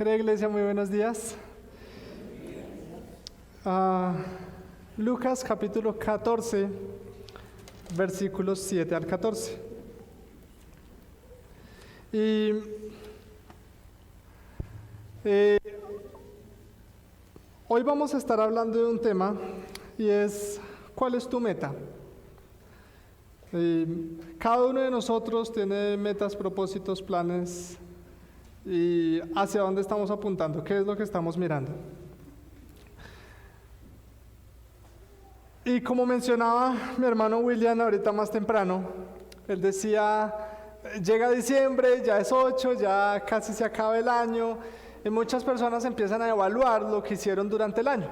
Querida iglesia, muy buenos días. Lucas capítulo 14, versículos 7 al 14. Y hoy vamos a estar hablando de un tema y es ¿cuál es tu meta? Cada uno de nosotros tiene metas, propósitos, planes y hacia dónde estamos apuntando, qué es lo que estamos mirando. Y como mencionaba mi hermano William ahorita más temprano, él decía, llega diciembre, ya es 8, ya casi se acaba el año, y muchas personas empiezan a evaluar lo que hicieron durante el año.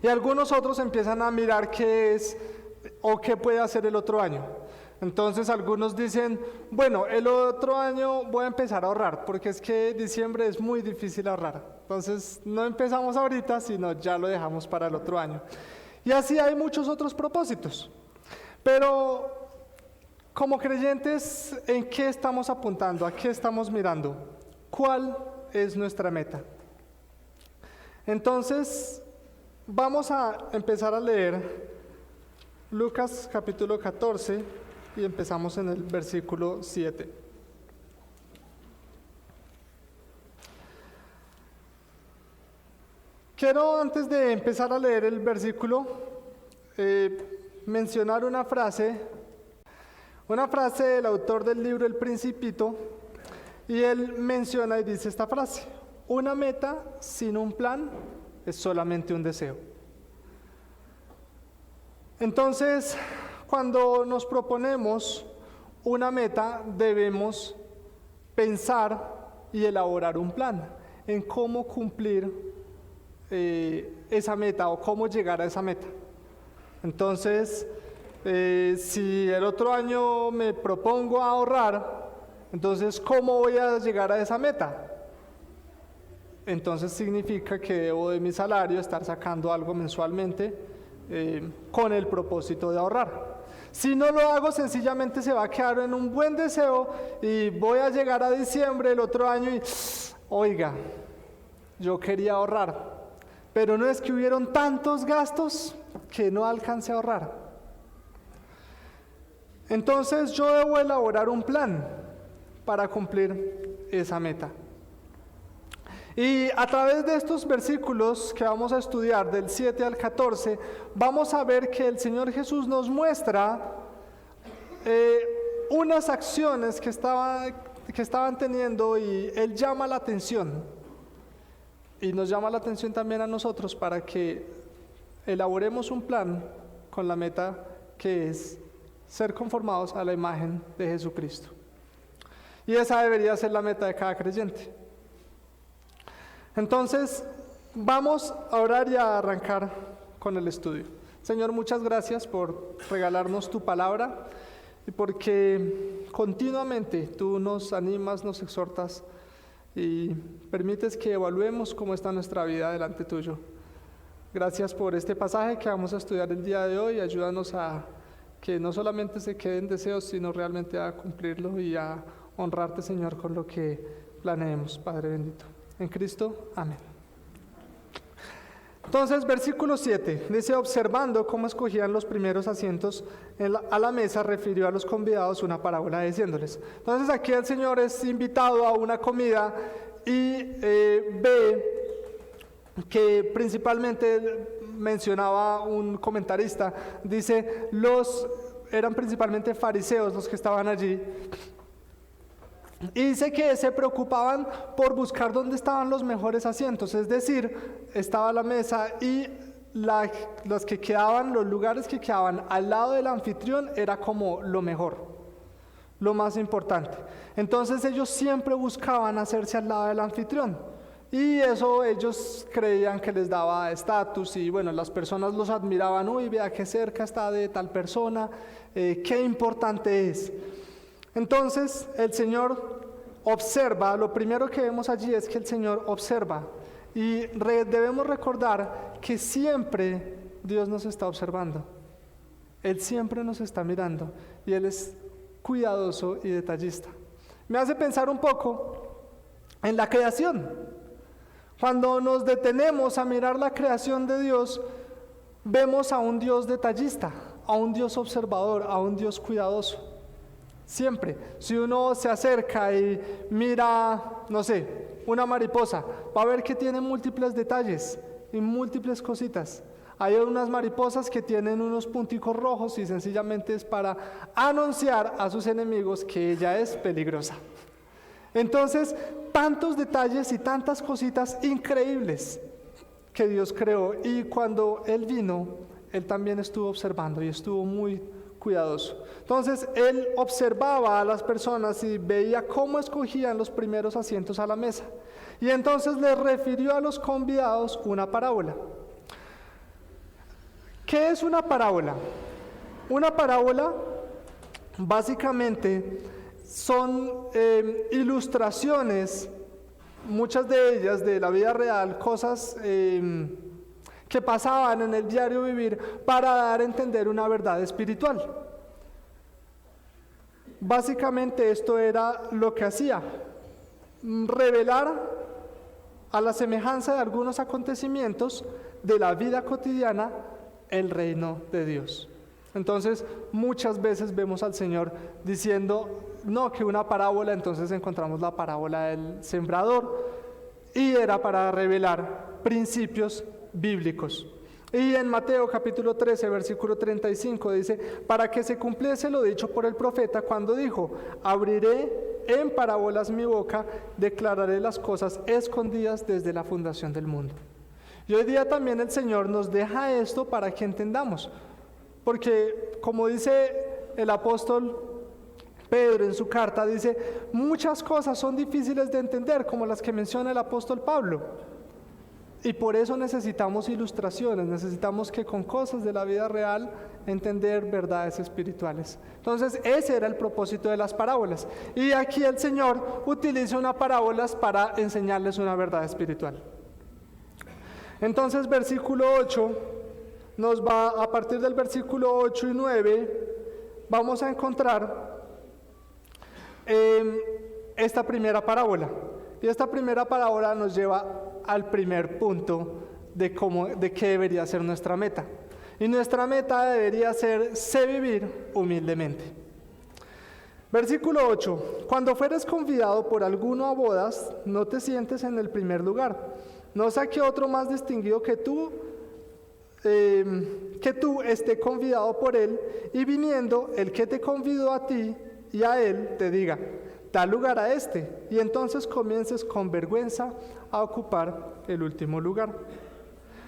Y algunos otros empiezan a mirar qué es o qué puede hacer el otro año. Entonces algunos dicen, bueno, el otro año voy a empezar a ahorrar, porque es que diciembre es muy difícil ahorrar. Entonces no empezamos ahorita, sino ya lo dejamos para el otro año. Y así hay muchos otros propósitos. Pero como creyentes, ¿en qué estamos apuntando? ¿A qué estamos mirando? ¿Cuál es nuestra meta? Entonces, vamos a empezar a leer Lucas capítulo 14 y empezamos en el versículo 7. Quiero, antes de empezar a leer el versículo, mencionar una frase del autor del libro El Principito, y él menciona y dice esta frase: una meta sin un plan es solamente un deseo. Entonces, cuando nos proponemos una meta, debemos pensar y elaborar un plan en cómo cumplir esa meta o cómo llegar a esa meta. Entonces, si el otro año me propongo ahorrar, entonces, ¿cómo voy a llegar a esa meta? Entonces significa que debo de mi salario estar sacando algo mensualmente con el propósito de ahorrar. Si no lo hago, sencillamente se va a quedar en un buen deseo y voy a llegar a diciembre el otro año y, oiga, yo quería ahorrar, pero no es que hubieron tantos gastos que no alcancé a ahorrar. Entonces yo debo elaborar un plan para cumplir esa meta. Y a través de estos versículos que vamos a estudiar, del 7 al 14, vamos a ver que el Señor Jesús nos muestra unas acciones que estaban teniendo, y Él llama la atención. Y nos llama la atención también a nosotros para que elaboremos un plan con la meta que es ser conformados a la imagen de Jesucristo. Y esa debería ser la meta de cada creyente. Entonces, vamos a orar y a arrancar con el estudio. Señor, muchas gracias por regalarnos tu palabra y porque continuamente tú nos animas, nos exhortas y permites que evaluemos cómo está nuestra vida delante tuyo. Gracias por este pasaje que vamos a estudiar el día de hoy. Ayúdanos a que no solamente se queden deseos, sino realmente a cumplirlo y a honrarte, Señor, con lo que planeemos, Padre bendito. En Cristo, amén. Entonces, versículo 7, dice: observando cómo escogían los primeros asientos a la mesa, refirió a los convidados una parábola diciéndoles. Entonces, aquí el Señor es invitado a una comida y ve que principalmente, mencionaba un comentarista, dice, eran principalmente fariseos los que estaban allí. Y dice que se preocupaban por buscar dónde estaban los mejores asientos, es decir, estaba la mesa y los lugares que quedaban al lado del anfitrión era como lo mejor, lo más importante. Entonces ellos siempre buscaban hacerse al lado del anfitrión y eso ellos creían que les daba estatus y bueno, las personas los admiraban, uy, vea qué cerca está de tal persona, qué importante es. Entonces el Señor observa, lo primero que vemos allí es que el Señor observa y debemos recordar que siempre Dios nos está observando. Él siempre nos está mirando y Él es cuidadoso y detallista. Me hace pensar un poco en la creación. Cuando nos detenemos a mirar la creación de Dios, vemos a un Dios detallista, a un Dios observador, a un Dios cuidadoso. Siempre, si uno se acerca y mira, no sé, una mariposa, va a ver que tiene múltiples detalles y múltiples cositas. Hay unas mariposas que tienen unos punticos rojos y sencillamente es para anunciar a sus enemigos que ella es peligrosa. Entonces, tantos detalles y tantas cositas increíbles que Dios creó, y cuando Él vino, Él también estuvo observando y estuvo muy cuidadoso. Entonces, Él observaba a las personas y veía cómo escogían los primeros asientos a la mesa. Y entonces les refirió a los convidados una parábola. ¿Qué es una parábola? Una parábola básicamente son ilustraciones, muchas de ellas de la vida real, cosas que pasaban en el diario vivir para dar a entender una verdad espiritual. Básicamente esto era lo que hacía, revelar a la semejanza de algunos acontecimientos de la vida cotidiana el reino de Dios. Entonces, muchas veces vemos al Señor diciendo, no, que una parábola, entonces encontramos la parábola del sembrador, y era para revelar principios bíblicos. Y en Mateo capítulo 13, versículo 35 dice, para que se cumpliese lo dicho por el profeta cuando dijo, abriré en parábolas mi boca, declararé las cosas escondidas desde la fundación del mundo. Y hoy día también el Señor nos deja esto para que entendamos, porque como dice el apóstol Pedro en su carta, dice, muchas cosas son difíciles de entender, como las que menciona el apóstol Pablo. Y por eso necesitamos ilustraciones, necesitamos que con cosas de la vida real entender verdades espirituales. Entonces ese era el propósito de las parábolas. Y aquí el Señor utiliza unas parábolas para enseñarles una verdad espiritual. Entonces versículo 8, nos va a partir del versículo 8 y 9, vamos a encontrar esta primera parábola. Y esta primera parábola nos lleva al primer punto de qué debería ser nuestra meta. Y nuestra meta debería ser sé vivir humildemente. Versículo 8. Cuando fueres convidado por alguno a bodas, no te sientes en el primer lugar. No sea que otro más distinguido que tú esté convidado por él, y viniendo el que te convidó a ti y a él te diga, da lugar a este, y entonces comiences con vergüenza a ocupar el último lugar.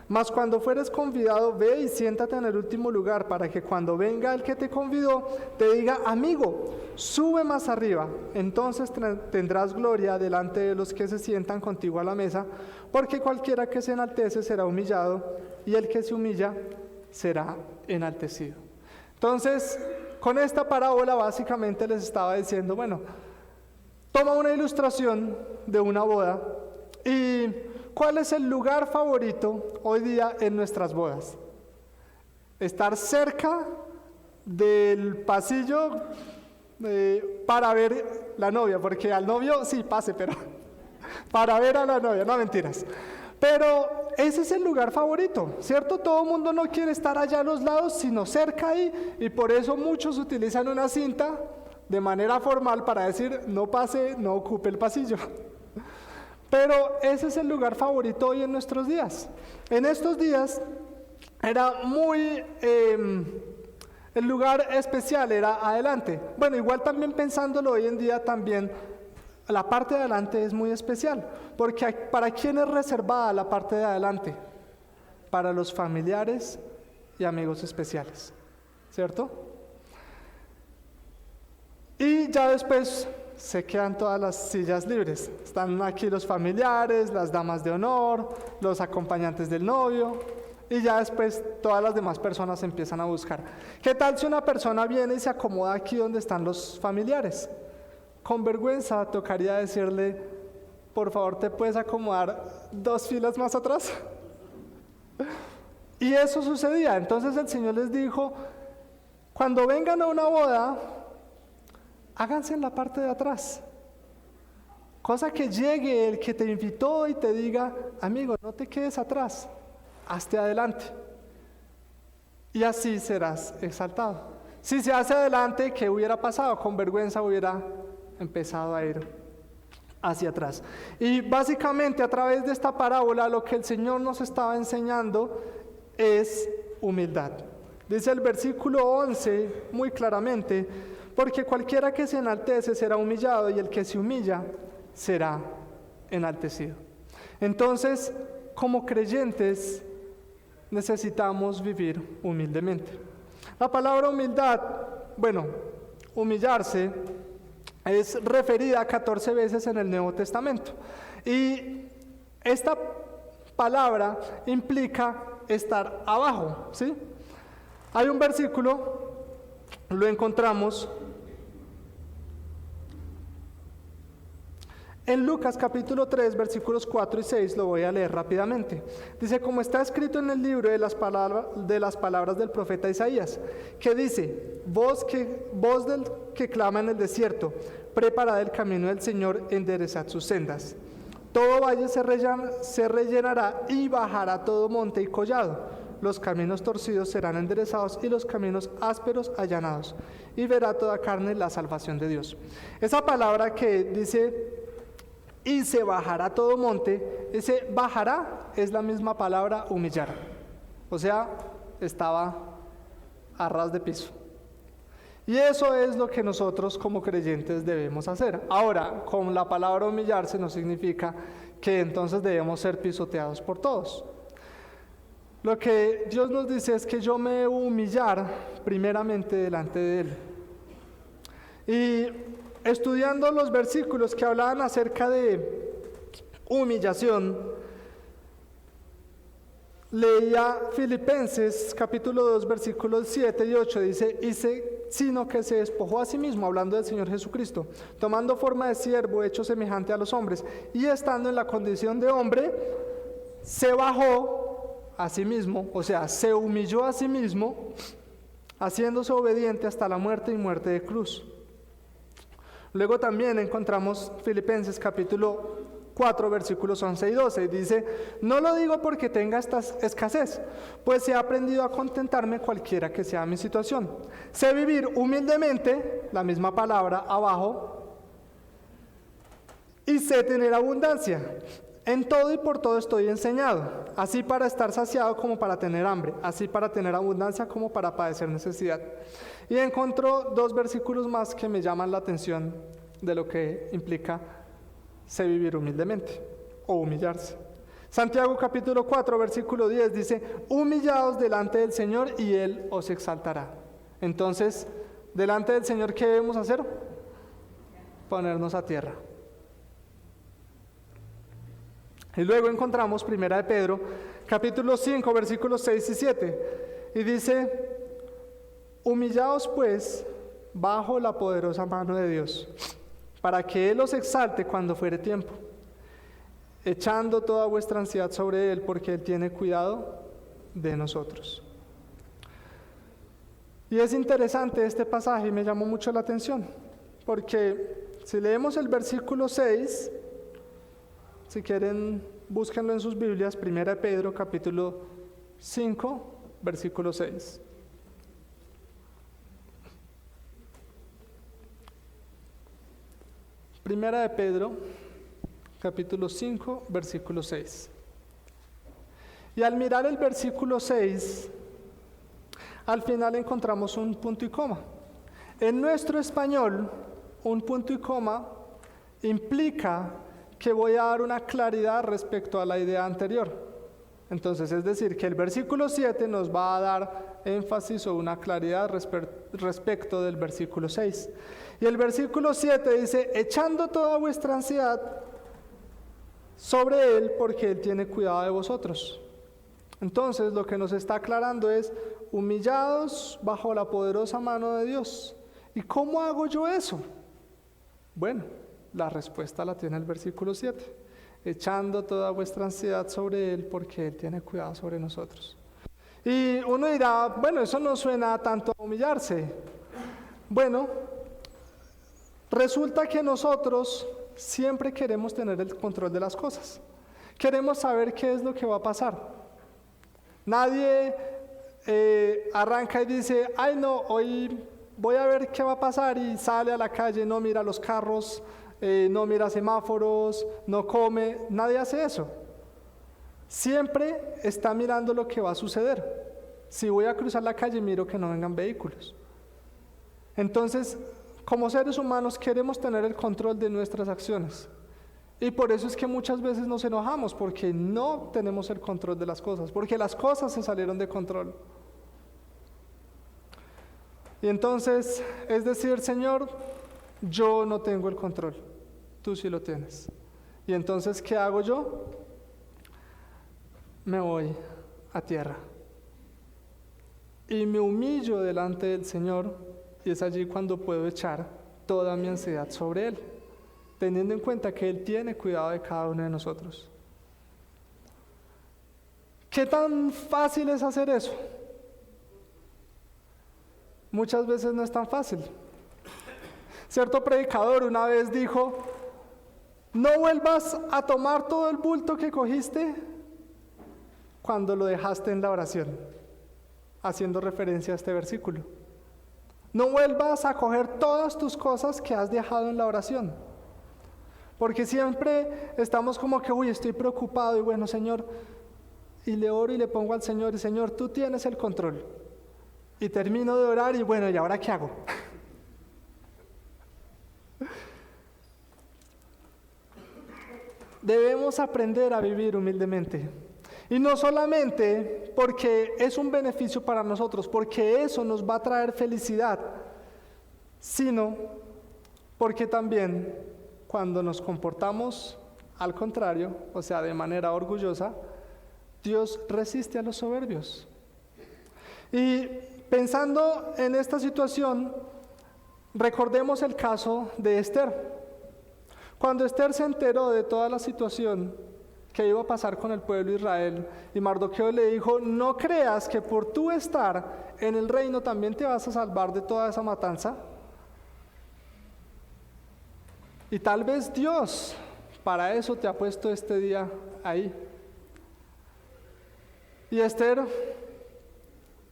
Mas cuando fueres convidado, ve y siéntate en el último lugar, para que cuando venga el que te convidó, te diga, amigo, sube más arriba. Entonces tendrás gloria delante de los que se sientan contigo a la mesa, porque cualquiera que se enaltece será humillado, y el que se humilla será enaltecido. Entonces, con esta parábola básicamente les estaba diciendo, bueno, toma una ilustración de una boda y ¿cuál es el lugar favorito hoy día en nuestras bodas? Estar cerca del pasillo para ver la novia, porque al novio sí pase, pero para ver a la novia, no mentiras. Pero ese es el lugar favorito, ¿cierto? Todo el mundo no quiere estar allá a los lados, sino cerca ahí, y por eso muchos utilizan una cinta de manera formal para decir, no pase, no ocupe el pasillo. Pero ese es el lugar favorito hoy en nuestros días. En estos días era muy, el lugar especial era adelante. Bueno, igual también pensándolo hoy en día también, la parte de adelante es muy especial, porque ¿para quién es reservada la parte de adelante? Para los familiares y amigos especiales, ¿cierto? Y ya después se quedan todas las sillas libres. Están aquí los familiares, las damas de honor, los acompañantes del novio, y ya después todas las demás personas empiezan a buscar. ¿Qué tal si una persona viene y se acomoda aquí donde están los familiares? Con vergüenza tocaría decirle, por favor, ¿te puedes acomodar 2 filas más atrás? Y eso sucedía. Entonces el Señor les dijo, cuando vengan a una boda, háganse en la parte de atrás. Cosa que llegue el que te invitó y te diga, amigo, no te quedes atrás, hazte adelante. Y así serás exaltado. Si se hace adelante, ¿qué hubiera pasado? Con vergüenza hubiera empezado a ir hacia atrás. Y básicamente a través de esta parábola lo que el Señor nos estaba enseñando es humildad. Dice el versículo 11 muy claramente, porque cualquiera que se enaltece será humillado y el que se humilla será enaltecido. Entonces, como creyentes, necesitamos vivir humildemente. La palabra humildad, humillarse, es referida 14 veces en el Nuevo Testamento. Y esta palabra implica estar abajo, ¿sí? Hay un versículo, lo encontramos en Lucas capítulo 3, versículos 4 y 6, lo voy a leer rápidamente. Dice, como está escrito en el libro de las palabras del profeta Isaías, que dice, voz del que clama en el desierto, preparad el camino del Señor, enderezad sus sendas. Todo valle se rellenará y bajará todo monte y collado. Los caminos torcidos serán enderezados y los caminos ásperos allanados. Y verá toda carne la salvación de Dios. Esa palabra que dice, y se bajará todo monte, ese bajará es la misma palabra humillar. O sea, estaba a ras de piso. Y eso es lo que nosotros como creyentes debemos hacer. Ahora, con la palabra humillarse no significa que entonces debemos ser pisoteados por todos. Lo que Dios nos dice es que yo me debo humillar primeramente delante de Él. Y estudiando los versículos que hablaban acerca de humillación, leía Filipenses capítulo 2 versículos 7 y 8, dice, sino que se despojó a sí mismo, hablando del Señor Jesucristo, tomando forma de siervo, hecho semejante a los hombres, y estando en la condición de hombre, se bajó a sí mismo, o sea, se humilló a sí mismo, haciéndose obediente hasta la muerte y muerte de cruz. Luego también encontramos Filipenses capítulo 4 versículos 11 y 12, y dice, no lo digo porque tenga esta escasez, pues he aprendido a contentarme cualquiera que sea mi situación. Sé vivir humildemente, la misma palabra abajo, y sé tener abundancia. En todo y por todo estoy enseñado, así para estar saciado como para tener hambre, así para tener abundancia como para padecer necesidad. Y encontró dos versículos más que me llaman la atención de lo que implica sé vivir humildemente o humillarse. Santiago capítulo 4 versículo 10 dice, humillaos delante del Señor y Él os exaltará. Entonces, delante del Señor, ¿qué debemos hacer? Ponernos a tierra. Y luego encontramos 1 de Pedro, capítulo 5, versículos 6 y 7. Y dice, humillaos pues bajo la poderosa mano de Dios, para que Él os exalte cuando fuere tiempo, echando toda vuestra ansiedad sobre Él, porque Él tiene cuidado de nosotros. Y es interesante este pasaje y me llamó mucho la atención, porque si leemos el versículo 6, si quieren, búsquenlo en sus Biblias, 1 de Pedro, capítulo 5, versículo 6. Primera de Pedro, capítulo 5, versículo 6. Y al mirar el versículo 6, al final encontramos un punto y coma. En nuestro español, un punto y coma implica que voy a dar una claridad respecto a la idea anterior. Entonces, es decir, que el versículo 7 nos va a dar énfasis o una claridad respecto del versículo 6. Y el versículo 7 dice, echando toda vuestra ansiedad sobre Él, porque Él tiene cuidado de vosotros. Entonces, lo que nos está aclarando es, humillados bajo la poderosa mano de Dios. ¿Y cómo hago yo eso? Bueno, la respuesta la tiene el versículo 7. Echando toda vuestra ansiedad sobre Él, porque Él tiene cuidado sobre nosotros. Y uno dirá, bueno, eso no suena tanto a humillarse. Bueno, resulta que nosotros siempre queremos tener el control de las cosas. Queremos saber qué es lo que va a pasar. Nadie arranca y dice, ay no, hoy voy a ver qué va a pasar, y sale a la calle, no mira los carros, no mira semáforos, no come. Nadie hace eso. Siempre está mirando lo que va a suceder. Si voy a cruzar la calle, miro que no vengan vehículos. Entonces, como seres humanos queremos tener el control de nuestras acciones. Y por eso es que muchas veces nos enojamos, porque no tenemos el control de las cosas, porque las cosas se salieron de control. Y entonces es decir, Señor, yo no tengo el control, tú sí lo tienes. Y entonces, ¿qué hago yo? Me voy a tierra. Y me humillo delante del Señor, y es allí cuando puedo echar toda mi ansiedad sobre Él, teniendo en cuenta que Él tiene cuidado de cada uno de nosotros. ¿Qué tan fácil es hacer eso? Muchas veces no es tan fácil. Cierto predicador una vez dijo, no vuelvas a tomar todo el bulto que cogiste cuando lo dejaste en la oración, haciendo referencia a este versículo. No vuelvas a coger todas tus cosas que has dejado en la oración, porque siempre estamos como que, estoy preocupado, y bueno, Señor, y le oro y le pongo al Señor, y Señor, tú tienes el control. Y termino de orar y bueno, ¿y ahora qué hago? Debemos aprender a vivir humildemente. Y no solamente porque es un beneficio para nosotros, porque eso nos va a traer felicidad, sino porque también cuando nos comportamos al contrario, o sea, de manera orgullosa, Dios resiste a los soberbios. Y pensando en esta situación, recordemos el caso de Esther. Cuando Esther se enteró de toda la situación que iba a pasar con el pueblo de Israel, y Mardoqueo le dijo, no creas que por tú estar en el reino también te vas a salvar de toda esa matanza. Y tal vez Dios para eso te ha puesto este día ahí. Y Esther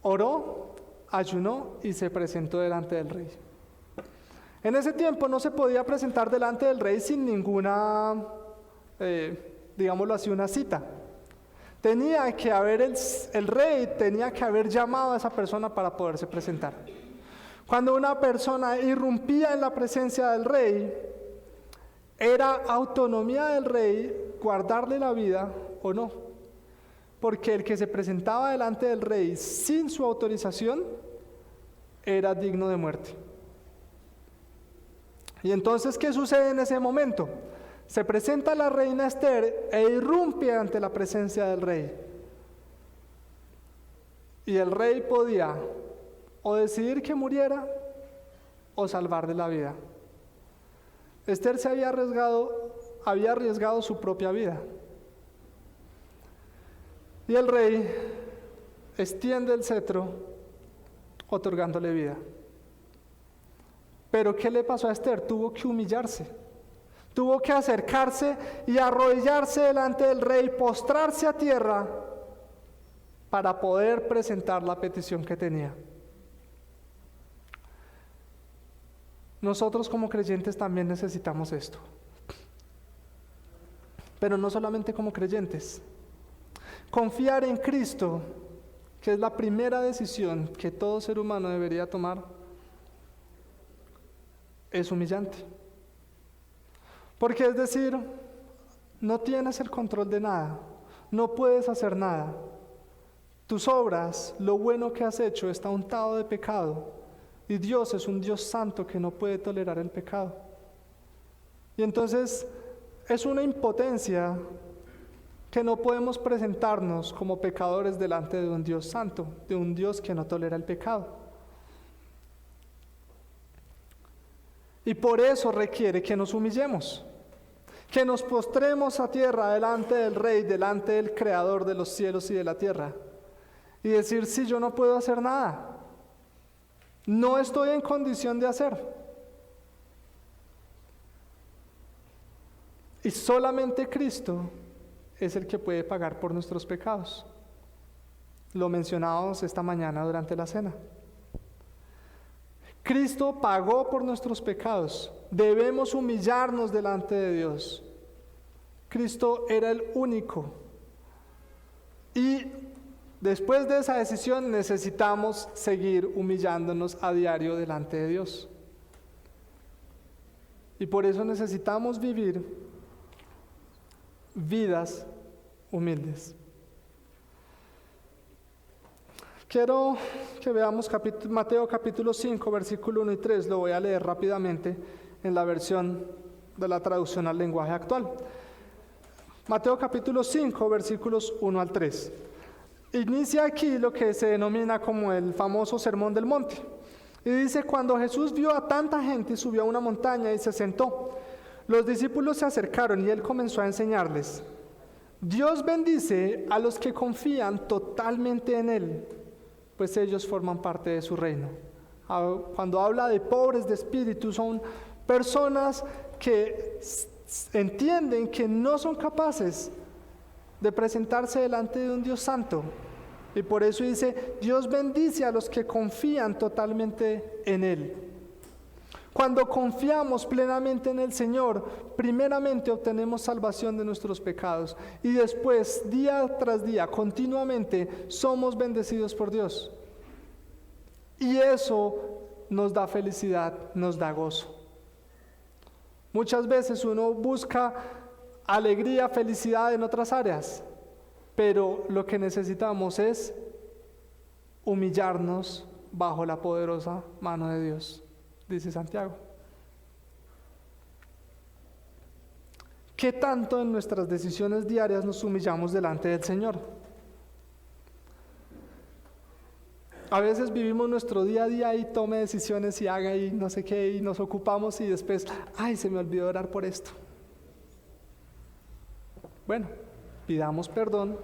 oró, ayunó y se presentó delante del rey. En ese tiempo no se podía presentar delante del rey sin ninguna, digámoslo así, una cita. Tenía que haber el rey tenía que haber llamado a esa persona para poderse presentar. Cuando una persona irrumpía en la presencia del rey, era autonomía del rey guardarle la vida o no. Porque el que se presentaba delante del rey sin su autorización era digno de muerte. Y entonces, ¿qué sucede en ese momento? Se presenta la reina Esther e irrumpe ante la presencia del rey. Y el rey podía o decidir que muriera o salvarle la vida. Esther se había arriesgado su propia vida. Y el rey extiende el cetro otorgándole vida. Pero ¿qué le pasó a Esther? Tuvo que humillarse. Tuvo que acercarse y arrodillarse delante del rey, postrarse a tierra para poder presentar la petición que tenía. Nosotros como creyentes también necesitamos esto. Pero no solamente como creyentes. Confiar en Cristo, que es la primera decisión que todo ser humano debería tomar, es humillante. Porque es decir, no tienes el control de nada, no puedes hacer nada. Tus obras, lo bueno que has hecho, está untado de pecado. Y Dios es un Dios santo que no puede tolerar el pecado. Y entonces es una impotencia que no podemos presentarnos como pecadores delante de un Dios santo, de un Dios que no tolera el pecado. Y por eso requiere que nos humillemos, que nos postremos a tierra delante del Rey, delante del Creador de los cielos y de la tierra, y decir, sí, yo no puedo hacer nada, no estoy en condición de hacer. Y solamente Cristo es el que puede pagar por nuestros pecados. Lo mencionábamos esta mañana durante la cena. Cristo pagó por nuestros pecados. Debemos humillarnos delante de Dios. Cristo era el único. Y después de esa decisión necesitamos seguir humillándonos a diario delante de Dios. Y por eso necesitamos vivir vidas humildes. Quiero que veamos Mateo capítulo 5, versículo 1 y 3. Lo voy a leer rápidamente en la versión de la traducción al lenguaje actual. Mateo capítulo 5, versículos 1 al 3. Inicia aquí lo que se denomina como el famoso Sermón del Monte. Y dice: cuando Jesús vio a tanta gente, subió a una montaña y se sentó. Los discípulos se acercaron y él comenzó a enseñarles: Dios bendice a los que confían totalmente en él, pues ellos forman parte de su reino. Cuando habla de pobres de espíritu, son personas que entienden que no son capaces de presentarse delante de un Dios santo. Y por eso dice: Dios bendice a los que confían totalmente en él. Cuando confiamos plenamente en el Señor, primeramente obtenemos salvación de nuestros pecados y después, día tras día, continuamente, somos bendecidos por Dios. Y eso nos da felicidad, nos da gozo. Muchas veces uno busca alegría, felicidad en otras áreas, pero lo que necesitamos es humillarnos bajo la poderosa mano de Dios, dice Santiago. ¿Qué tanto en nuestras decisiones diarias nos humillamos delante del Señor? A veces vivimos nuestro día a día y tome decisiones y haga y no sé qué, y nos ocupamos y después, ay, se me olvidó orar por esto. Bueno, pidamos perdón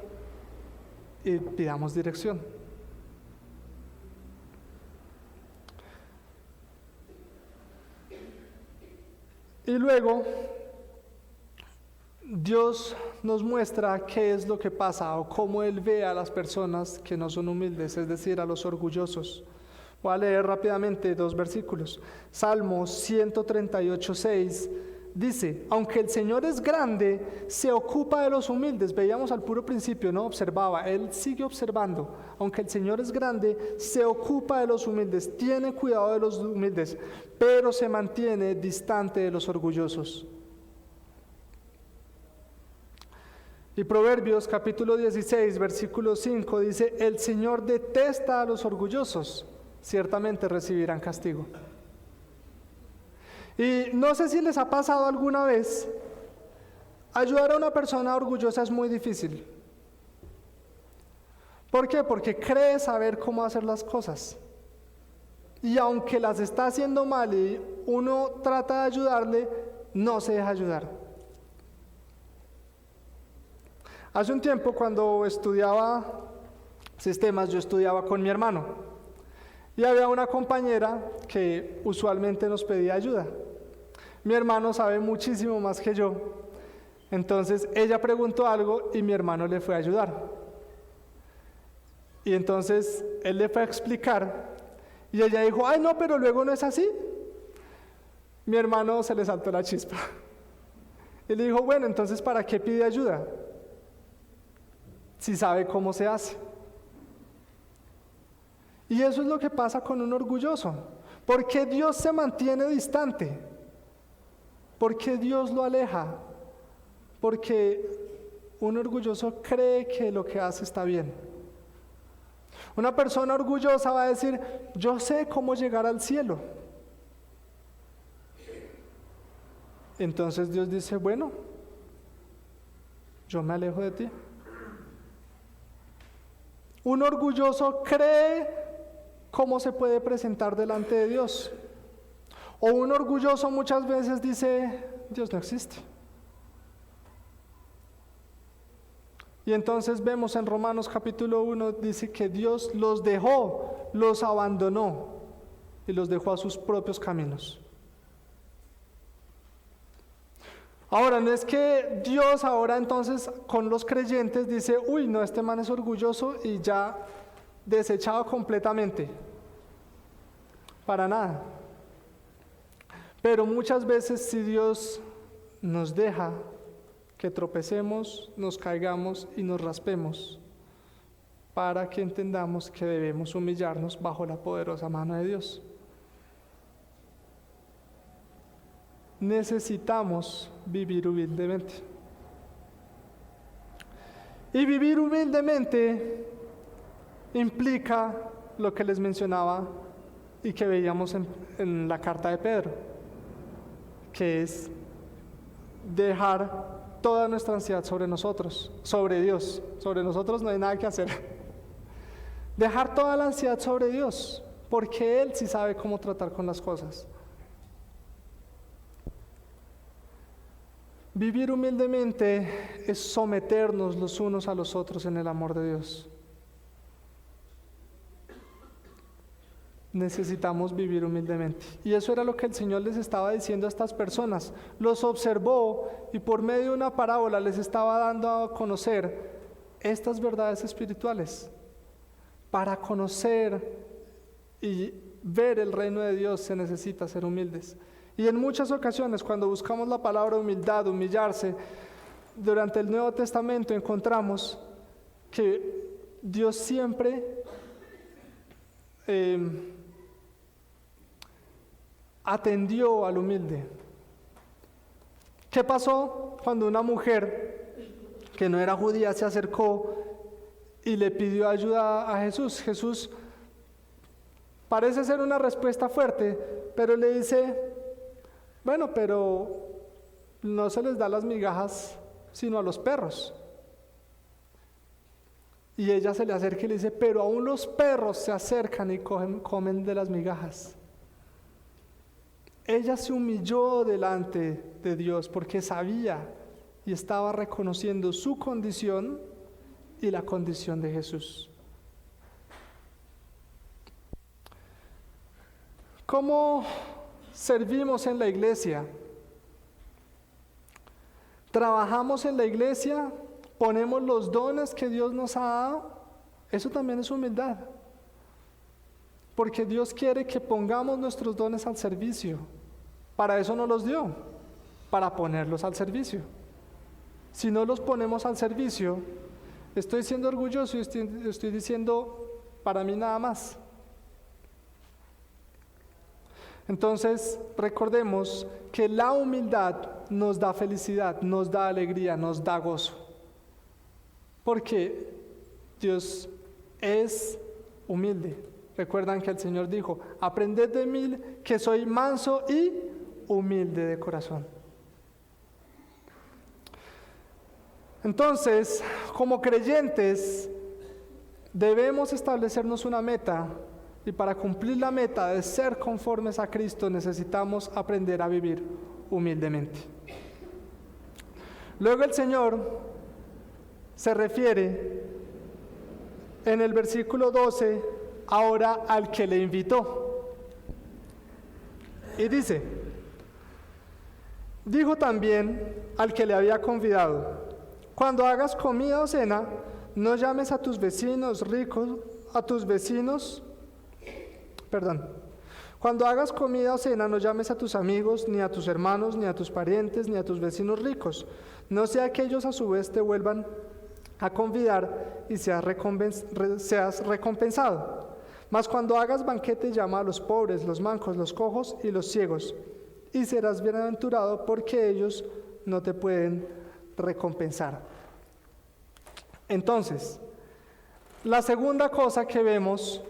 y pidamos dirección. Y luego, Dios nos muestra qué es lo que pasa o cómo Él ve a las personas que no son humildes, es decir, a los orgullosos. Voy a leer rápidamente 2 versículos. Salmo 138:6 dice: aunque el Señor es grande, se ocupa de los humildes. Veíamos al puro principio, ¿no? Observaba, Él sigue observando. Aunque el Señor es grande, se ocupa de los humildes, tiene cuidado de los humildes, pero se mantiene distante de los orgullosos. Y Proverbios capítulo 16, versículo 5 dice: el Señor detesta a los orgullosos, ciertamente recibirán castigo. Y no sé si les ha pasado alguna vez, ayudar a una persona orgullosa es muy difícil. ¿Por qué? Porque cree saber cómo hacer las cosas. Y aunque las está haciendo mal y uno trata de ayudarle, no se deja ayudar. Hace un tiempo, cuando estudiaba sistemas, yo estudiaba con mi hermano. Y había una compañera que usualmente nos pedía ayuda. Mi hermano sabe muchísimo más que yo. Entonces ella preguntó algo y mi hermano le fue a ayudar. Y entonces él le fue a explicar. Y ella dijo: ay, no, pero luego no es así. Mi hermano se le saltó la chispa. Y le dijo: bueno, entonces ¿para qué pide ayuda si sabe cómo se hace? Y eso es lo que pasa con un orgulloso. ¿Por qué Dios se mantiene distante? ¿Por qué Dios lo aleja? Porque un orgulloso cree que lo que hace está bien. Una persona orgullosa va a decir: yo sé cómo llegar al cielo. Entonces Dios dice: bueno, yo me alejo de ti. Un orgulloso cree cómo se puede presentar delante de Dios. O un orgulloso muchas veces dice: Dios no existe. Y entonces vemos en Romanos capítulo 1, dice que Dios los dejó, los abandonó y los dejó a sus propios caminos. Ahora, no es que Dios ahora entonces con los creyentes dice, uy, no, este man es orgulloso y ya desechado completamente. Para nada. Pero muchas veces si Dios nos deja que tropecemos, nos caigamos y nos raspemos, para que entendamos que debemos humillarnos bajo la poderosa mano de Dios. Necesitamos vivir humildemente. Y vivir humildemente implica lo que les mencionaba y que veíamos en la carta de Pedro, que es dejar toda nuestra ansiedad sobre nosotros, sobre Dios. Sobre nosotros no hay nada que hacer. Dejar toda la ansiedad sobre Dios, porque Él sí sabe cómo tratar con las cosas. Vivir humildemente es someternos los unos a los otros en el amor de Dios. Necesitamos vivir humildemente. Y eso era lo que el Señor les estaba diciendo a estas personas. Los observó y por medio de una parábola les estaba dando a conocer estas verdades espirituales. Para conocer y ver el reino de Dios se necesita ser humildes. Y en muchas ocasiones cuando buscamos la palabra humildad, humillarse, durante el Nuevo Testamento encontramos que Dios siempre atendió al humilde. ¿Qué pasó cuando una mujer que no era judía se acercó y le pidió ayuda a Jesús? Jesús parece ser una respuesta fuerte, pero le dice, bueno, pero no se les da las migajas sino a los perros. Y ella se le acerca y le dice, pero aún los perros se acercan y comen de las migajas. Ella se humilló delante de Dios porque sabía y estaba reconociendo su condición y la condición de Jesús. ¿Cómo servimos en la iglesia? ¿Trabajamos en la iglesia? ¿Ponemos los dones que Dios nos ha dado? Eso también es humildad. Porque Dios quiere que pongamos nuestros dones al servicio. Para eso nos los dio, para ponerlos al servicio. Si no los ponemos al servicio, estoy siendo orgulloso y estoy diciendo, para mí nada más. Entonces, recordemos que la humildad nos da felicidad, nos da alegría, nos da gozo. Porque Dios es humilde. Recuerdan que el Señor dijo, aprended de mí que soy manso y humilde de corazón. Entonces, como creyentes, debemos establecernos una meta y para cumplir la meta de ser conformes a Cristo necesitamos aprender a vivir humildemente. Luego el Señor se refiere en el versículo 12 ahora al que le invitó. Y dice, dijo también al que le había convidado, cuando hagas comida o cena, no llames a tus vecinos ricos, cuando hagas comida o cena, no llames a tus amigos, ni a tus hermanos, ni a tus parientes, ni a tus vecinos ricos, no sea que ellos a su vez te vuelvan a convidar y seas recompensado. Mas cuando hagas banquete, llama a los pobres, los mancos, los cojos y los ciegos, y serás bienaventurado porque ellos no te pueden recompensar. Entonces, la segunda cosa que vemos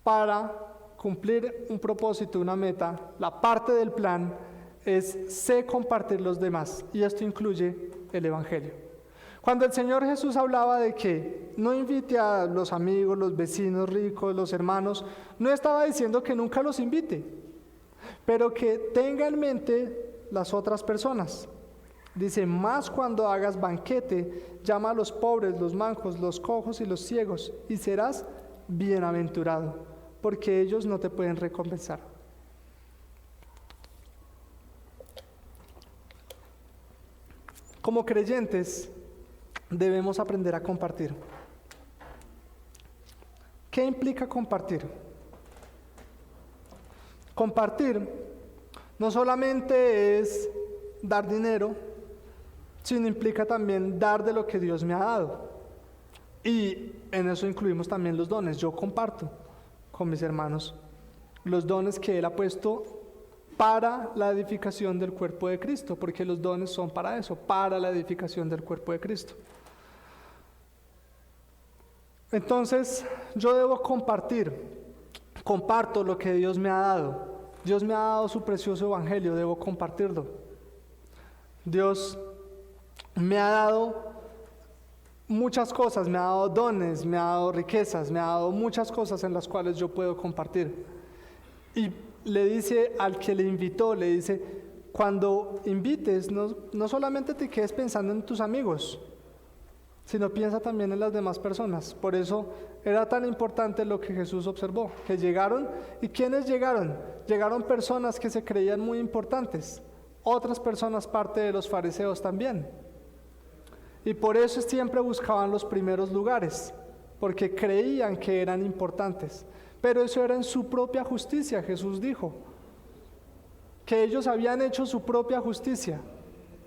para cumplir un propósito, una meta, la parte del plan es sé compartir los demás, y esto incluye el Evangelio. Cuando el Señor Jesús hablaba de que no invite a los amigos, los vecinos ricos, los hermanos, no estaba diciendo que nunca los invite, pero que tenga en mente las otras personas. Dice, más cuando hagas banquete, llama a los pobres, los mancos, los cojos y los ciegos, y serás bienaventurado, porque ellos no te pueden recompensar. Como creyentes, debemos aprender a compartir. ¿Qué implica compartir? Compartir no solamente es dar dinero, sino implica también dar de lo que Dios me ha dado. Y en eso incluimos también los dones. Yo comparto con mis hermanos los dones que Él ha puesto para la edificación del cuerpo de Cristo, porque los dones son para eso, para la edificación del cuerpo de Cristo. Entonces, yo debo compartir, comparto lo que Dios me ha dado. Dios me ha dado su precioso evangelio, debo compartirlo. Dios me ha dado muchas cosas, me ha dado dones, me ha dado riquezas, me ha dado muchas cosas en las cuales yo puedo compartir. Y le dice al que le invitó, le dice, cuando invites, no solamente te quedes pensando en tus amigos, sino piensa también en las demás personas. Por eso era tan importante lo que Jesús observó, que llegaron, ¿y quiénes llegaron? Llegaron personas que se creían muy importantes, otras personas parte de los fariseos también. Y por eso siempre buscaban los primeros lugares, porque creían que eran importantes. Pero eso era en su propia justicia. Jesús dijo que ellos habían hecho su propia justicia,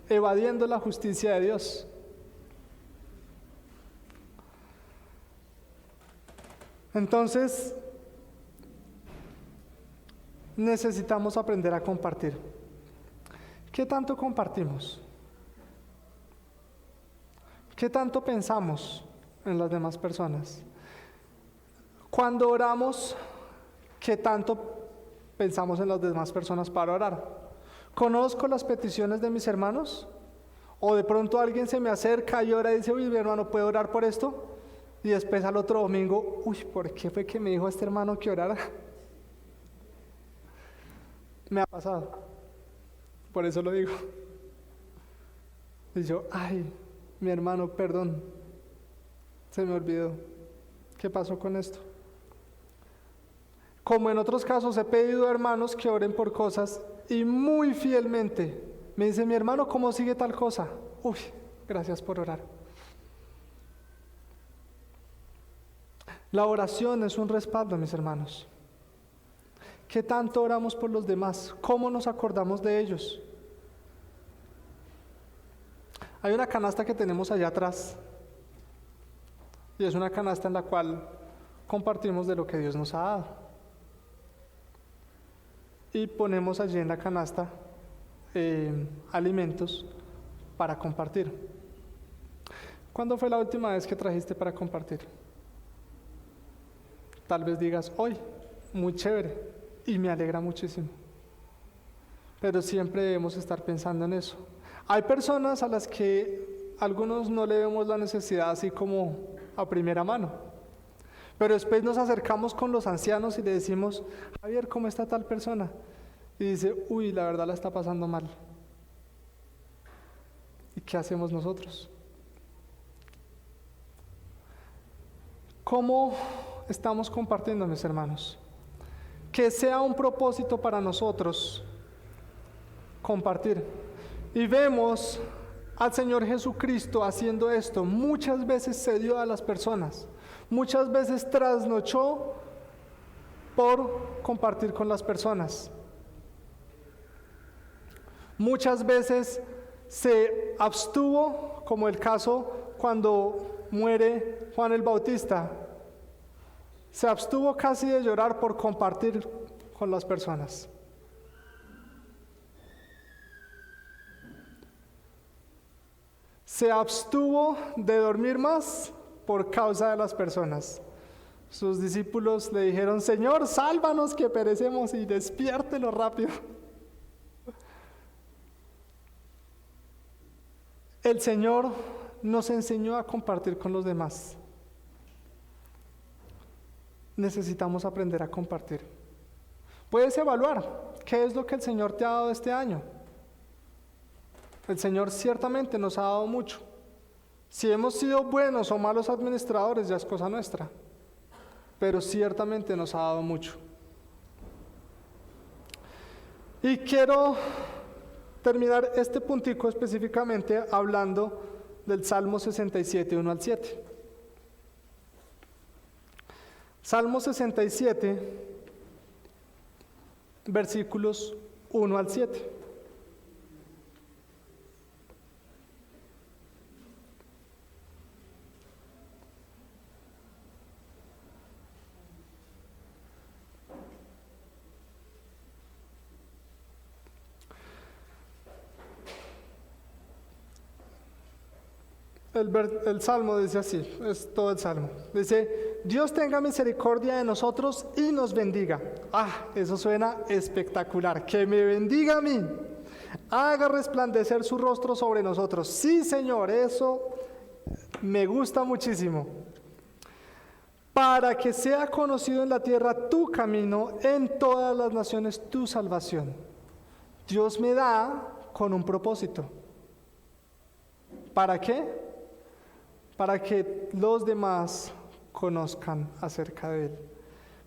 evadiendo la justicia de Dios. Entonces, necesitamos aprender a compartir. ¿Qué tanto compartimos? ¿Qué tanto pensamos en las demás personas? Cuando oramos, ¿qué tanto pensamos en las demás personas para orar? ¿Conozco las peticiones de mis hermanos? ¿O de pronto alguien se me acerca y ora y dice, uy, mi hermano, ¿puedo orar por esto? Y después al otro domingo, uy, ¿por qué fue que me dijo este hermano que orara? Me ha pasado. Por eso lo digo. Y yo, ay, mi hermano, perdón. Se me olvidó. ¿Qué pasó con esto? Como en otros casos he pedido a hermanos que oren por cosas y muy fielmente me dice, mi hermano, ¿cómo sigue tal cosa? Uy, gracias por orar. La oración es un respaldo, mis hermanos. ¿Qué tanto oramos por los demás? ¿Cómo nos acordamos de ellos? Hay una canasta que tenemos allá atrás y es una canasta en la cual compartimos de lo que Dios nos ha dado. Y ponemos allí en la canasta alimentos para compartir. ¿Cuándo fue la última vez que trajiste para compartir? Tal vez digas, hoy, muy chévere, y me alegra muchísimo. Pero siempre debemos estar pensando en eso. Hay personas a las que algunos no le vemos la necesidad así como a primera mano. Pero después nos acercamos con los ancianos y le decimos, Javier, ¿cómo está tal persona? Y dice, uy, la verdad la está pasando mal. ¿Y qué hacemos nosotros? ¿Cómo estamos compartiendo, mis hermanos? Que sea un propósito para nosotros compartir. Y vemos al Señor Jesucristo haciendo esto. Muchas veces se dio a las personas. Muchas veces trasnochó por compartir con las personas. Muchas veces se abstuvo, como el caso cuando muere Juan el Bautista. Se abstuvo casi de llorar por compartir con las personas. Se abstuvo de dormir más por causa de las personas. Sus discípulos le dijeron, Señor, sálvanos que perecemos, y despiértelo rápido. El Señor nos enseñó a compartir con los demás. Necesitamos aprender a compartir. Puedes evaluar qué es lo que el Señor te ha dado este año. El Señor ciertamente nos ha dado mucho. Si hemos sido buenos o malos administradores, ya es cosa nuestra. Pero ciertamente nos ha dado mucho. Y quiero terminar este puntico específicamente hablando del Salmo 67, 1 al 7. Salmo 67, versículos 1 al 7. El Salmo dice así, es todo el Salmo. Dice, Dios tenga misericordia de nosotros y nos bendiga. Eso suena espectacular. Que me bendiga a mí. Haga resplandecer su rostro sobre nosotros. Sí, Señor, eso me gusta muchísimo. Para que sea conocido en la tierra tu camino, en todas las naciones tu salvación. Dios me da con un propósito. ¿Para qué? Para que los demás conozcan acerca de Él.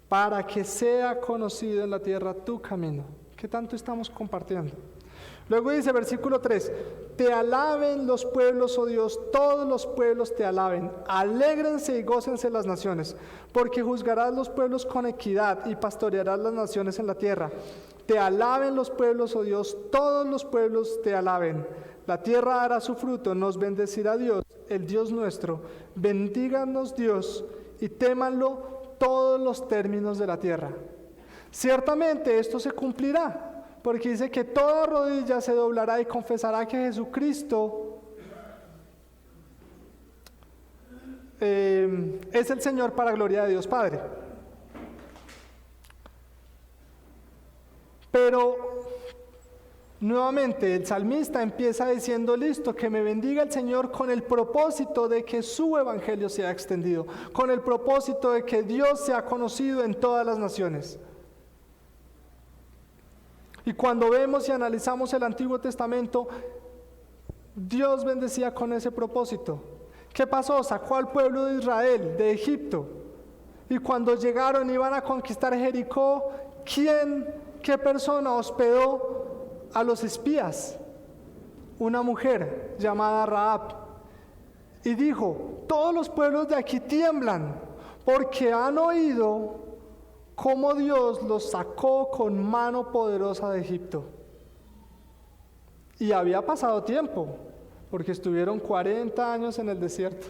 Para que sea conocido en la tierra tu camino. ¿Qué tanto estamos compartiendo? Luego dice, versículo 3, te alaben los pueblos, oh Dios, todos los pueblos te alaben. Alégrense y gócense las naciones, porque juzgarás los pueblos con equidad y pastorearás las naciones en la tierra. Te alaben los pueblos, oh Dios, todos los pueblos te alaben. La tierra dará su fruto, nos bendecirá Dios, el Dios nuestro. Bendíganos Dios y témanlo todos los términos de la tierra. Ciertamente esto se cumplirá, porque dice que toda rodilla se doblará y confesará que Jesucristo es el Señor para gloria de Dios Padre. Pero nuevamente el salmista empieza diciendo, listo, que me bendiga el Señor con el propósito de que su evangelio sea extendido, con el propósito de que Dios sea conocido en todas las naciones. Y cuando vemos y analizamos el Antiguo Testamento, Dios bendecía con ese propósito. ¿Qué pasó? Sacó al pueblo de Israel de Egipto. Y cuando llegaron iban a conquistar Jericó, qué persona hospedó a los espías? Una mujer llamada Rahab. Y dijo, todos los pueblos de aquí tiemblan, porque han oído cómo Dios los sacó con mano poderosa de Egipto. Y había pasado tiempo, porque estuvieron 40 años en el desierto.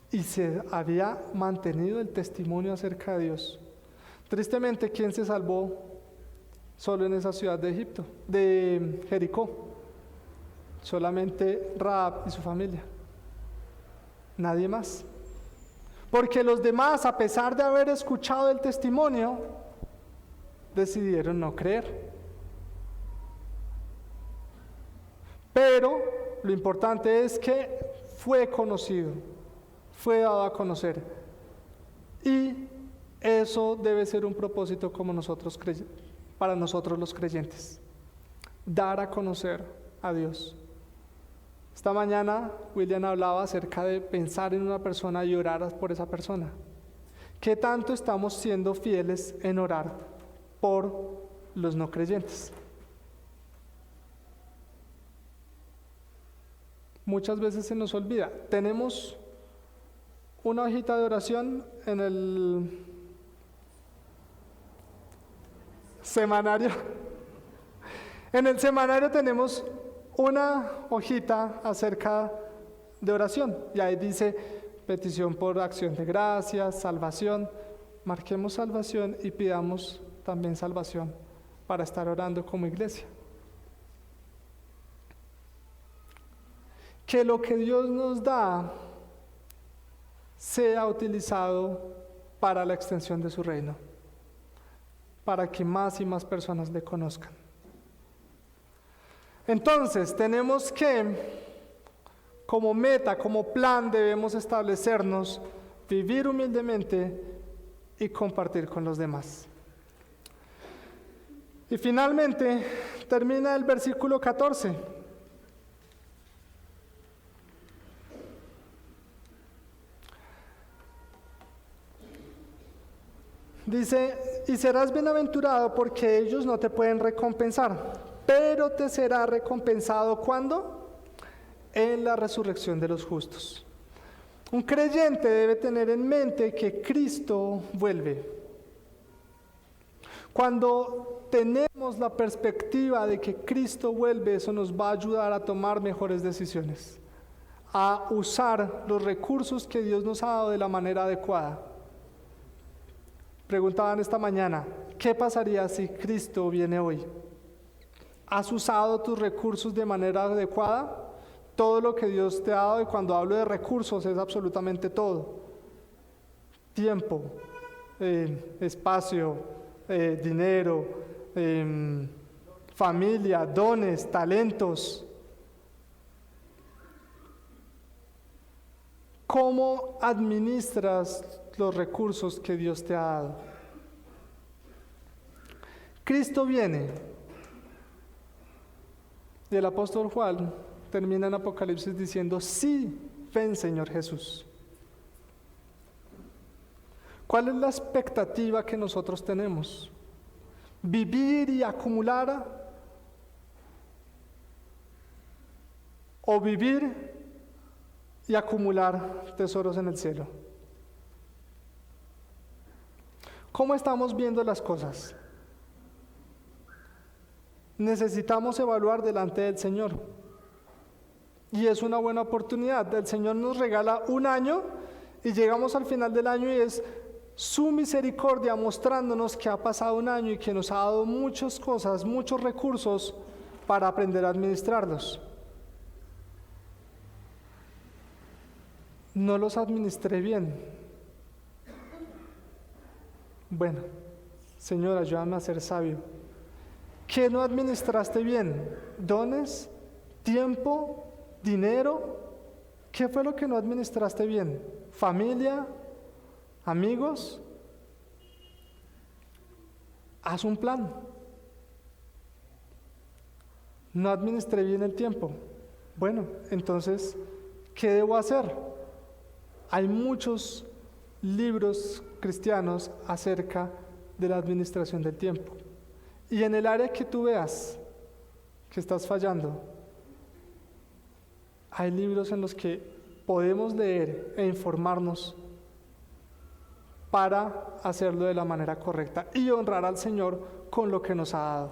Y se había mantenido el testimonio acerca de Dios. Tristemente, ¿quién se salvó solo en esa ciudad de Egipto, de Jericó? Solamente Rahab y su familia. Nadie más. Porque los demás, a pesar de haber escuchado el testimonio, decidieron no creer. Pero lo importante es que fue conocido, fue dado a conocer. Y eso debe ser un propósito para nosotros los creyentes. Dar a conocer a Dios. Esta mañana William hablaba acerca de pensar en una persona y orar por esa persona. ¿Qué tanto estamos siendo fieles en orar por los no creyentes? Muchas veces se nos olvida. Tenemos una hojita de oración en el semanario. En el semanario tenemos una hojita acerca de oración y ahí dice petición por acción de gracias, salvación. Marquemos salvación y pidamos también salvación para estar orando como iglesia. Que lo que Dios nos da sea utilizado para la extensión de su reino, para que más y más personas le conozcan. Entonces, tenemos que, como meta, como plan, debemos establecernos, vivir humildemente y compartir con los demás. Y finalmente, termina el versículo 14. Dice, y serás bienaventurado porque ellos no te pueden recompensar, pero te será recompensado ¿cuándo? En la resurrección de los justos. Un creyente debe tener en mente que Cristo vuelve. Cuando tenemos la perspectiva de que Cristo vuelve, eso nos va a ayudar a tomar mejores decisiones, a usar los recursos que Dios nos ha dado de la manera adecuada. Preguntaban esta mañana, ¿qué pasaría si Cristo viene hoy? ¿Has usado tus recursos de manera adecuada? Todo lo que Dios te ha dado, y cuando hablo de recursos es absolutamente todo. Tiempo, espacio, dinero, familia, dones, talentos. ¿Cómo administras los recursos que Dios te ha dado? Cristo viene. Y el apóstol Juan termina en Apocalipsis diciendo, sí, ven Señor Jesús. ¿Cuál es la expectativa que nosotros tenemos? ¿Vivir y acumular? ¿O vivir y acumular tesoros en el cielo? ¿Cómo estamos viendo las cosas? Necesitamos evaluar delante del Señor. Y es una buena oportunidad. El Señor nos regala un año y llegamos al final del año y es su misericordia mostrándonos que ha pasado un año y que nos ha dado muchas cosas, muchos recursos para aprender a administrarlos. No los administré bien. Bueno, Señor, ayúdame a ser sabio. ¿Qué no administraste bien? ¿Dones? ¿Tiempo? ¿Dinero? ¿Qué fue lo que no administraste bien? ¿Familia? ¿Amigos? Haz un plan. No administré bien el tiempo. Bueno, entonces, ¿qué debo hacer? Hay muchos libros cristianos acerca de la administración del tiempo. Y en el área que tú veas que estás fallando, hay libros en los que podemos leer e informarnos para hacerlo de la manera correcta y honrar al Señor con lo que nos ha dado.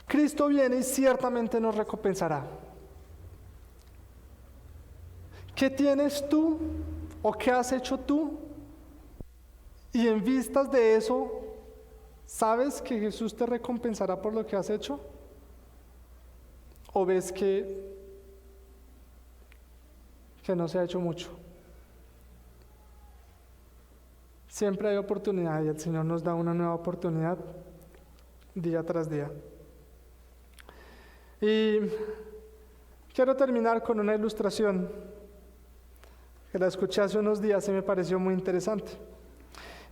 Cristo viene y ciertamente nos recompensará. ¿Qué tienes tú o qué has hecho tú? Y en vistas de eso, ¿sabes que Jesús te recompensará por lo que has hecho? ¿O ves que no se ha hecho mucho? Siempre hay oportunidad y el Señor nos da una nueva oportunidad día tras día. Y quiero terminar con una ilustración que la escuché hace unos días y me pareció muy interesante.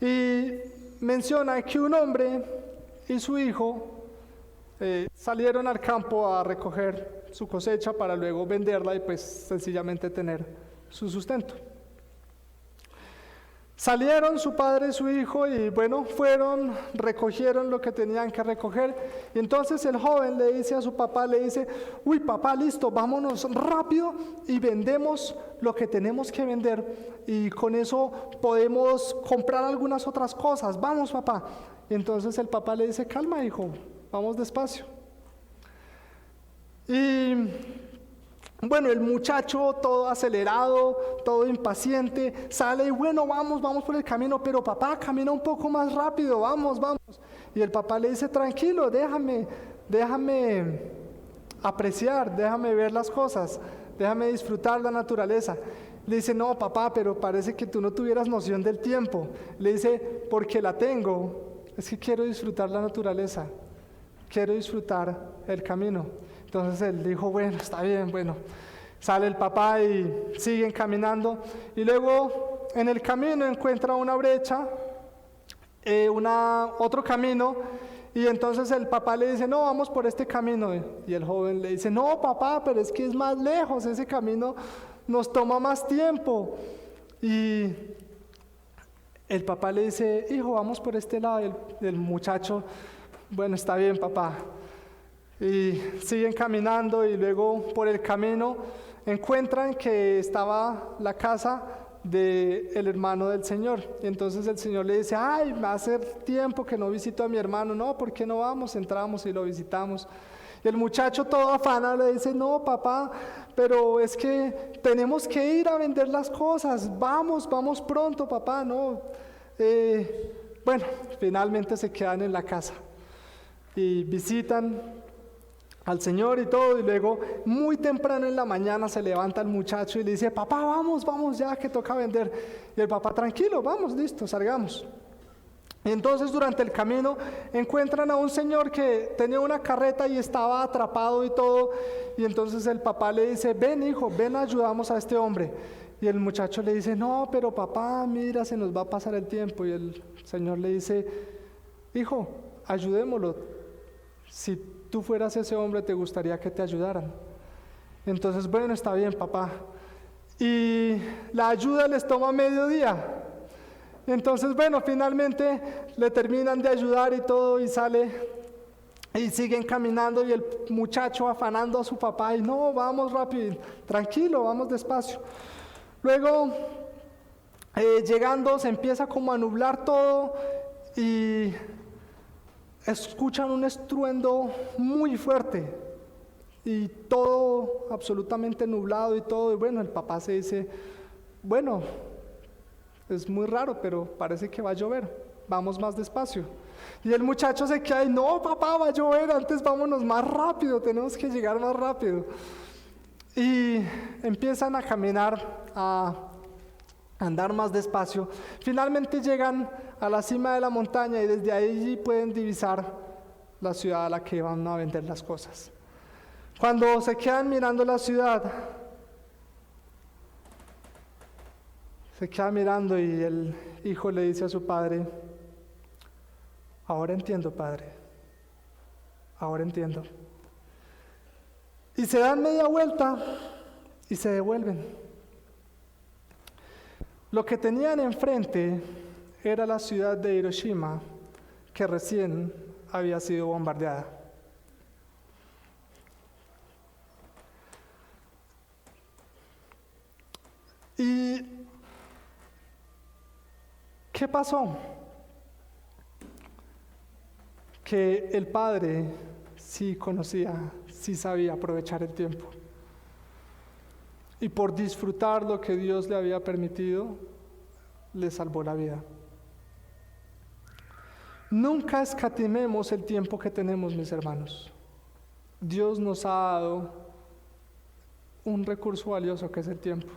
Y menciona que un hombre y su hijo salieron al campo a recoger su cosecha para luego venderla y pues sencillamente tener su sustento. Salieron su padre y su hijo y bueno, fueron, recogieron lo que tenían que recoger y entonces el joven le dice a su papá, le dice, uy papá, listo, vámonos rápido y vendemos lo que tenemos que vender y con eso podemos comprar algunas otras cosas, vamos papá. Y entonces el papá le dice, calma hijo, vamos despacio. Y bueno, el muchacho todo acelerado, todo impaciente, sale y bueno, vamos por el camino, pero papá, camina un poco más rápido, vamos. Y el papá le dice, tranquilo, déjame apreciar, déjame ver las cosas, déjame disfrutar la naturaleza. Le dice, no papá, pero parece que tú no tuvieras noción del tiempo. Le dice, porque la tengo, es que quiero disfrutar la naturaleza, quiero disfrutar el camino. Entonces él dijo, bueno, está bien, bueno. Sale el papá y siguen caminando. Y luego en el camino encuentra una brecha, otro camino. Y entonces el papá le dice, no, vamos por este camino. Y el joven le dice, no papá, pero es que es más lejos, ese camino nos toma más tiempo. Y El papá le dice, hijo, vamos por este lado. Y el muchacho, bueno, está bien, papá. Y siguen caminando y luego por el camino encuentran que estaba la casa del hermano del Señor. Y entonces el Señor le dice, ay, va a ser tiempo que no visito a mi hermano. No, ¿por qué no vamos? Entramos y lo visitamos. Y el muchacho todo afanado le dice, no, papá, pero es que tenemos que ir a vender las cosas. Vamos pronto, papá, no. Bueno, finalmente se quedan en la casa y visitan al Señor y todo, y luego muy temprano en la mañana se levanta el muchacho y le dice, papá, vamos ya que toca vender. Y el papá, tranquilo, vamos, listo, salgamos. Y entonces durante el camino encuentran a un señor que tenía una carreta y estaba atrapado y todo, y entonces el papá le dice, ven hijo, ven, ayudamos a este hombre. Y el muchacho le dice, no, pero papá, mira, se nos va a pasar el tiempo. Y el Señor le dice, hijo, ayudémoslo. Si tú fueras ese hombre, te gustaría que te ayudaran. Entonces, bueno, está bien, papá. Y la ayuda les toma mediodía. Entonces, bueno, finalmente le terminan de ayudar y todo, y sale, y siguen caminando, y el muchacho afanando a su papá, y no, vamos rápido, tranquilo, vamos despacio. Luego, llegando, se empieza como a nublar todo, y escuchan un estruendo muy fuerte y todo absolutamente nublado y todo. Y bueno, el papá se dice, bueno, es muy raro, pero parece que va a llover, vamos más despacio. Y el muchacho se queda y no, papá, va a llover, antes vámonos más rápido, tenemos que llegar más rápido. Y empiezan a caminar, a andar más despacio. Finalmente llegan a la cima de la montaña y desde ahí pueden divisar la ciudad a la que van a vender las cosas. Cuando se quedan mirando la ciudad, se queda mirando y el hijo le dice a su padre, ahora entiendo, padre, ahora entiendo. Y se dan media vuelta y se devuelven. Lo que tenían enfrente era la ciudad de Hiroshima, que recién había sido bombardeada. ¿Y qué pasó? Que el padre sí conocía, sí sabía aprovechar el tiempo. Y por disfrutar lo que Dios le había permitido, le salvó la vida. Nunca escatimemos el tiempo que tenemos, mis hermanos. Dios nos ha dado un recurso valioso que es el tiempo.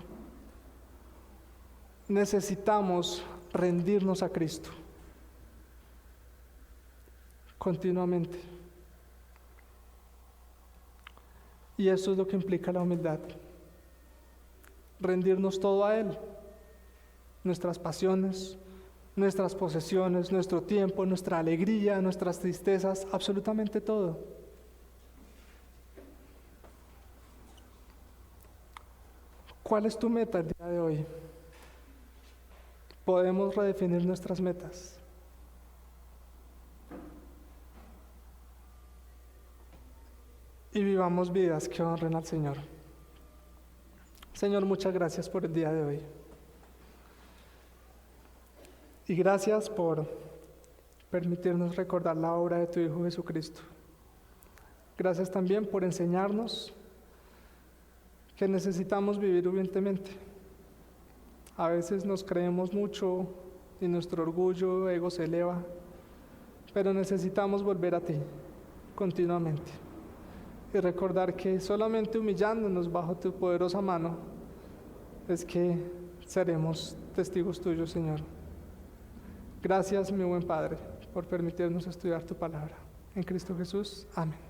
Necesitamos rendirnos a Cristo continuamente. Y eso es lo que implica la humildad. Rendirnos todo a Él. Nuestras pasiones, nuestras posesiones, nuestro tiempo, nuestra alegría, nuestras tristezas, absolutamente todo. ¿Cuál es tu meta el día de hoy? Podemos redefinir nuestras metas. Y vivamos vidas que honren al Señor. Señor, muchas gracias por el día de hoy. Y gracias por permitirnos recordar la obra de tu Hijo Jesucristo. Gracias también por enseñarnos que necesitamos vivir humildemente. A veces nos creemos mucho y nuestro orgullo, ego se eleva, pero necesitamos volver a ti continuamente y recordar que solamente humillándonos bajo tu poderosa mano es que seremos testigos tuyos, Señor. Gracias, mi buen Padre, por permitirnos estudiar tu palabra. En Cristo Jesús, amén.